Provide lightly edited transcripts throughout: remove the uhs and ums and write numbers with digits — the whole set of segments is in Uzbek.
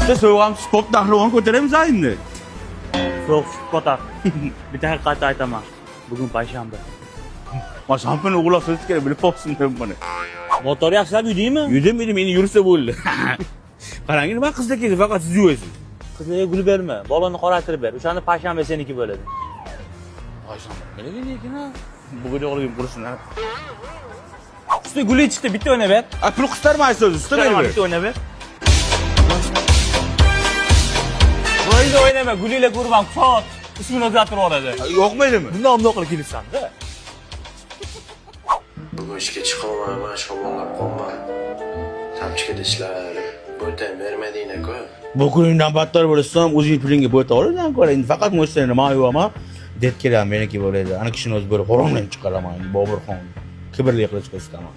Usta so'g'am sport narxini ko'taramiz endi. So'q ko'tar. Bitta haqiqatni aytaman. Bugun payshanba. Mashampani o'g'loq so'z kerak, bilib qolsin buni. Motor yaxshilab yudingmi? Yudim, meni yursa bo'ldi. Qarang, nima qizlar keldi, faqat siz yuvasiz. Qizlarga gul berma, bolani qoraytirib ber. O'shani payshanba seniki bo'ladi. Payshanba. Lekin bugun o'g'lim qursin. Usta guli chiqdi, bitta o'ynab ber. Pul qistarmaysiz, usta berib. Bitta o'ynab ber. Voyda o'ynama, gulilar ko'rmam, soat ismini o'zgartirib yuboradi. Yo'qmaydimi? Bundan bundoq qilib kelibsan-da. Bugun ishga chiqaman, mana shomolab qolman. Samchikada ishlar, bo'tam bermading-ku. Bu kuningdan battar bo'lsam, o'zing pulingga bo'ta olasan, ko'ra. Endi faqat mo'shlarni men yuvaman. Det kelam meniki bo'ladi. Ana kishini o'zi bir qorongdan chiqaraman, Boburxon. Kibrli qilib chiqaman.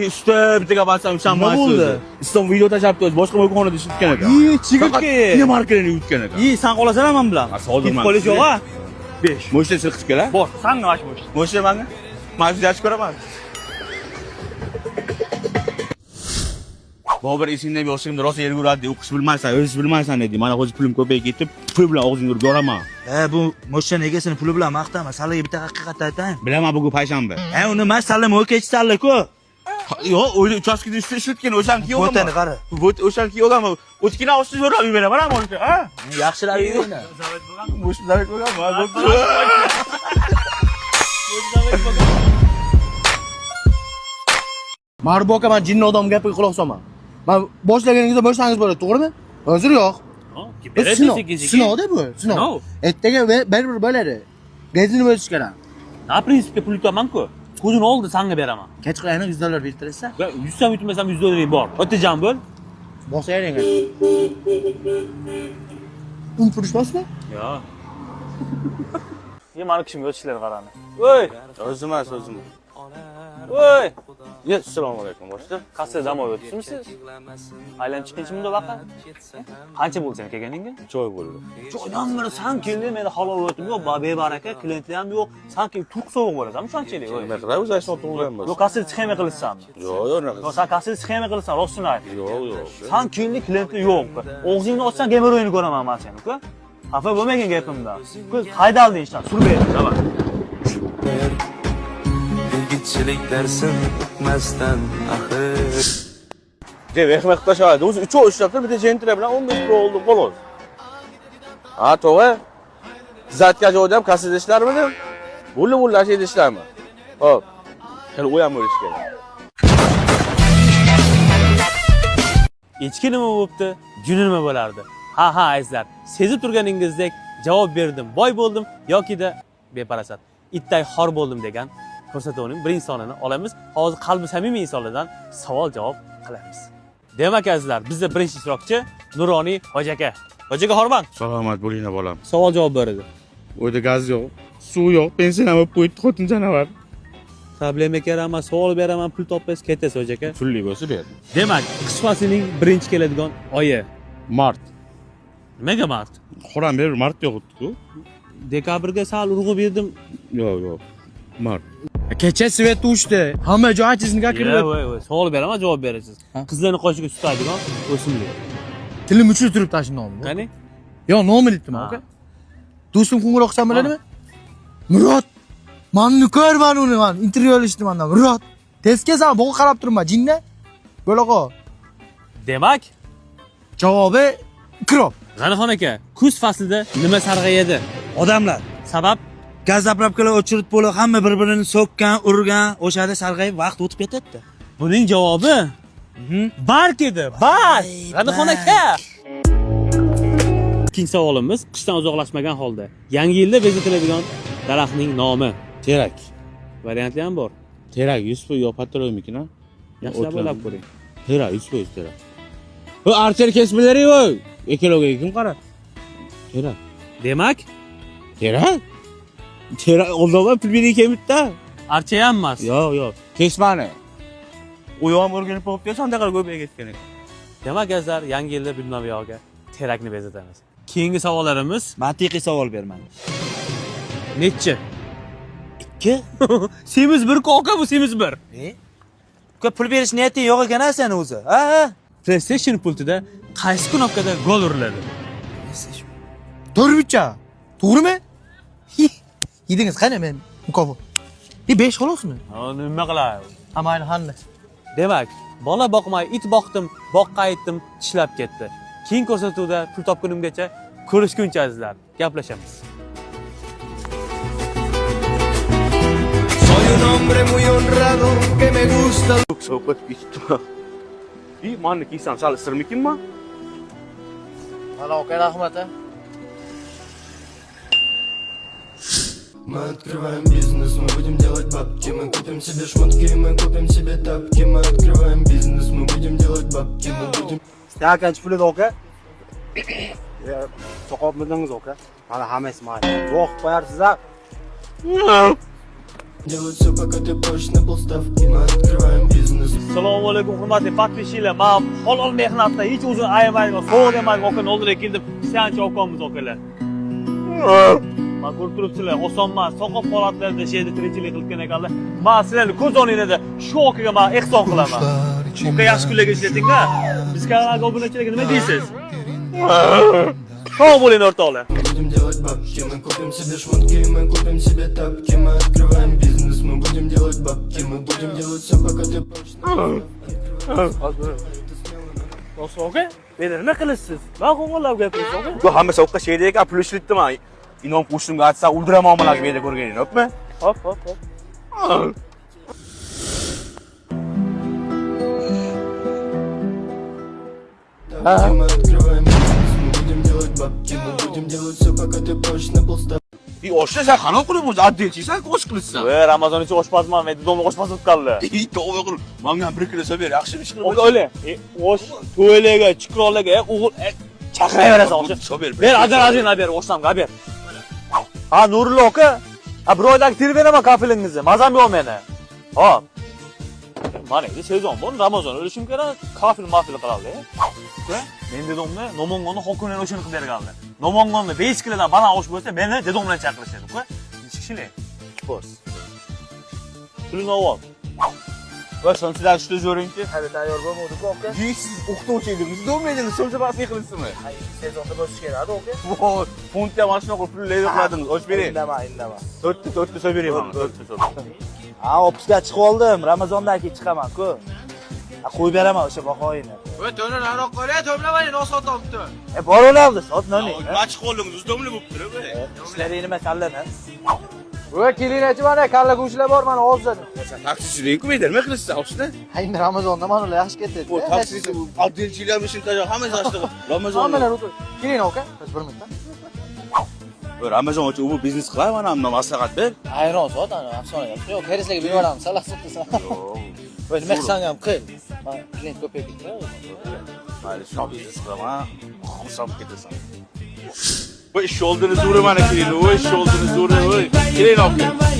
Usta, bitta gap aytsam ishonmaysiz. Islom video tashlabdi, o'zi boshqa mo'yxonada ishlatgan ekan. Chigitga. Niye markalarni yutgan ekan? Sen qolasan men bilan. Hozirman. Qolish yo'q-a? 5. Mo'shlar chiqib kelar. Bor, senga ash mo'sh. Mo'shlar menga. Men sizni yaxshi ko'raman. Bobur esingdan yoshligimda rosa yerga uradi, o'qish bilmaysan, o'zish bilmaysan dedi. Mana hozir pulim ko'payib ketib, pul bilan og'zingni urib yoraman. Bu mo'shani egasini puli bilan maqtama. Salaga bitta haqiqatni aytayin. Bilaman, bugun payshanba. Uni men sallam o'kech salla-ku. Yo'q, o'yli uchastkada ishlatgan o'shanki yo'qmi? Bo'tani qara. O'shanki yo'qmi? O'tkina ostida so'rab yuberaman, o'sha. Ha? Yaxshilab yurayna. Mo'sh zavet bo'lganmi? Marboka, men jinni odam gapiga quloq solman. Men boshlaganingizda bo'lsangiz bo'ladi, to'g'rimi? Hozir yo'q. Sinovda bu, sinov. Ertaga bir bo'ladi. Gazini bo'lish kerak. Na prinsipga pul yutaman-ku. Ko'zini oldi senga beraman. Kech qilgani 100 dollar berib turasiz. Ben 100 sam yutmasam 100 dollar bor. O'tajan bo'l. Bosayring. Unutishmasmi? Yo'q. Mani kishimga o'tishlar qarani. Voy, O'zimas. voy. Assalomu alaykum, boshda. Qaysi dam o'tibsiz? Aylanib chiqinchi bunda baqa. Qancha bo'ldi sen kelganingga? Choy bo'ldi. Joydan beri sen kelding, meni halol o'tim yo'q, bebaraka, klientlar ham yo'q. Sen kelib turq sovuq bo'lasan, shunchalik. Nima qilay, o'zi aytib o'tirganmiz. Yo'q, qaysi sxema qilasanmi? Yo'q, unaqa. Yo'q, sen qaysi sxema qilasan, rostini ayt. Yo'q. Sen kelding, klientlar yo'q. Og'zingni ochsang gemoroyni ko'raman men seni, ku. Xafa bo'lmagin gapimdan. Ku haydalding ishdan, surib ber, davay. Bilgiçilik dersin o'tmasdan axir. Deb ehmaq tashadi. O'zi 3 oy ishlabdi, bitta jentlar bilan 15 pul oldi, xolos. Ha, to'g'ri. Zatga joyda ham kassada ishlarmidi? Bo'ldi, ashada ishlarmi? Xo'p. Hali u ham bo'lish kerak. Echki nima bo'pti? Juni nima bo'lardi? Ha, azizlar. Sezib turganingizdek javob berdim, boy bo'ldim yoki-da beparasat. Itday xor bo'ldim degan ko'rsatuvning bir insonini olamiz. Hozir qalbi samimiy insonlardan savol-javob qilamiz. Demak azizlar, bizda birinchi ishtirokchi Nuroniy Hojaka. Hojaka xorman. Salomat bo'ling, bolam. Savol-javob beradi. Uyda gaz yo'q, suv yo'q, pensiya bo'lib qo'ydi, xotin janavar. Problema keraman, savol beraman, pul topasiz, ketasiz Hojaka. Pulli bo'lsa ber. Demak, qish faslining birinchi keladigan oyi Mart. nimaga mart? Quram berib mart yo'q-ku. Dekabrga sal urg'u berdim. Yo'q. Mart. Kecha svet uçdi. Hamma joy chizni kirib. Voy, savol beraman, javob berasiz. Qizlarni qoshiga tutadigan o'simlik. Tilim uchib turib tashnobmi? Qani? Yo, nomi aytdim, aka. Do'stim qo'ng'iroq qilsam bo'ladimi? Murod. Menni ko'rman uni, men intervyu olishdim mendan. Murod. Tezga san bo'g'i qarab turma, jinni. Bo'laqa. Demak, Javobi Krop. G'anixon aka, kuz faslida nima sarg'ayadi? Odamlar Sabab gaz zapravkalar o'chirib bo'lib, hamma bir-birini so'kkan, urgan, o'shada sarg'ayib vaqt o'tib ketadi. buning javobi bark edi. Bark. G'anixon aka. Ikkinchi savolimiz qishdan uzoqlashmagan holda yangi yilda bezatiladigan daraxtning nomi. Terak. Variantli ham bor. Terak 100 pul yo patrolmikin ha? Yaxshilab o'ylab ko'ring. Terak 100 terak. Bu archer kesmalari yo'q. Ekologa kim qarab? Terak. Demak, Terak? Terak oldindan pul berib kelibdi-da. archa ham emas. Yo'q. Kesmani. U ham o'rganib qo'yibdi, sandaqa ko'payib ketgan ekan. Demak, azizlar, yangi yilda bilmam yo'g'a terakni bezatamiz. Keyingi savollarimiz Mantiqiy savol berman. nechi? 2. Semiz bir ko'ka bu semiz bir. Ko'p pul berish niyating yo'q ekan seni o'zi. Ha? PlayStation pultida qaysi knopkada gol uriladi? To'rtbicha. To'g'rimi? Yedingiz qani men mukofot. 5 xolosmi? Nima qilay? Amayli hanni. Demak, bola boqmay it boqdim, boqqa aytdim, tishlab ketdi. Keyin ko'rsatuvda pul topgunimgacha ko'rishguncha azizlar, gaplashamiz. Sohbat bitdi. Manni kiysam sal isirmikinmi? Mana aka rahmat. Мы открываем бизнес, мы будем делать бабки. Мы купим себе шмотки, мы купим себе тапки. Мы открываем бизнес, мы будем делать бабки. Мы будем... Stakanchi pulida aka. Soqobmidingiz aka? Mana hammasi mayli. Yo'q qo'yarsiz a. Делать все, пока ты позже на полставки. Мы открываем бизнес. Assalomu alaykum hurmatli podpishchilar. Men halol mehnatda hech o'zini ayamayman, so'g'd emayman, aka oldiga keldim. Sancha okamiz akalar. Men ko'rib turibsizlar, oson emas. Soqob holatlarda sheyda tirikchilik qilgan ekanlar. Men sizlarni ko'z o'ngingizda shu okaga men ehson qilaman. Aka yaxshi kunlarga ishlating-a. Biz kanalga obunachilarga nima deysiz? Sog' bo'ling o'rtoqlar. Мы будем делать бабки. Мы купим себе шмотки, мы купим себе тапки. Мы открываем бизнес, мы будем делать бабки. Мы будем делать все, пока ты позже на полставки. Do'st aka, meni nima qilasiz? Men qo'ng'illab gapirasiz aka. Bu hammasi o'qqa sheyda ekan, pul ishlitdiman. Inom qo'shimga aytsa, o'ldiraman bularga berib ko'rganing, o'pmi? Hop. Мы открываем бизнес, мы будем делать бабки. Мы будем делать все, пока ты позже на полставки. Oshda sen qanaqa qilib o'zi addelchisan, qo'sh qilsan. Voy, Ramazon uchun oshpazman, men domla oshpaz o'tganlar. To'g'ri qil. Menga 1 kilo so'ber, yaxshi ish qilib. Aka o'yla, osh to'ylarga, chiqroqlarga o'g'il chaqiraverasiz osh. So'ber. Ber, ajrajina ber, oshsamga ber. Ha, Nurullo aka. Ha, bir oydan terib beraman kafilingizni. Mazam yo'q meni. Hop. Mana endi sezon bor, Ramazon o'lishim kerak, kafil qilarlar. Men dedimmi, Nomongonni hokimlar o'shini qilib berganlar. Nomongonni 5 kilodan banan osh bo'lsa, meni dedom bilan chaqirishadi, uka. Kishilar. Bos. Pulni ol. Va shunchalar ishda zo'ringki, Hali tayyor bo'lmadi-ku aka. siz o'qituvchi edingiz, domlaydingiz, shuncha basli qilasizmi? Sezonda bosish kerak aka. Voy, funtga mana shunaqa pullarni qiladingiz. Och bering. Indama. 4 so'm beraman, 4 so'm. Ha, ofisga chiqib oldim. Ramazondan keyin chiqaman-ku. Qo'yib beraman o'sha bahoyini. Voy, to'ni nariroq qo'yay, to'mlamang, nos sotyapti. Boraveramiz, sot noni. Mach qo'lingiz domla bo'libdi, voy. Ishlaring nima kallani? Voy, kelinachi mana kalla go'shlar bor mana hozir. Sen taksichilik nima nima qilasizsan, oshda? Ha, endi Ramazonda mana ular yaxshi ketadi. Bu taksichi, addelchilar mishin tajoq hammasi ochdi. Ramazon. Hammalar o'tir. Keling aka, biz bir minutda. Ramazon uchun u biznes qilaman, hamma maslahat ber. Ayron sot, ana afsona gap. Yo'q, kerislarga beramiz, salah sotsa. Voy, nima qilsang ham qil. Men klient ko'payib ketdi. Mayli, shu biznes qilaman. Xursand ketasan. Voy, ish yo'ldini zo'ri mana keling, voy, ish yo'ldini zo'ri, voy. Keling aka.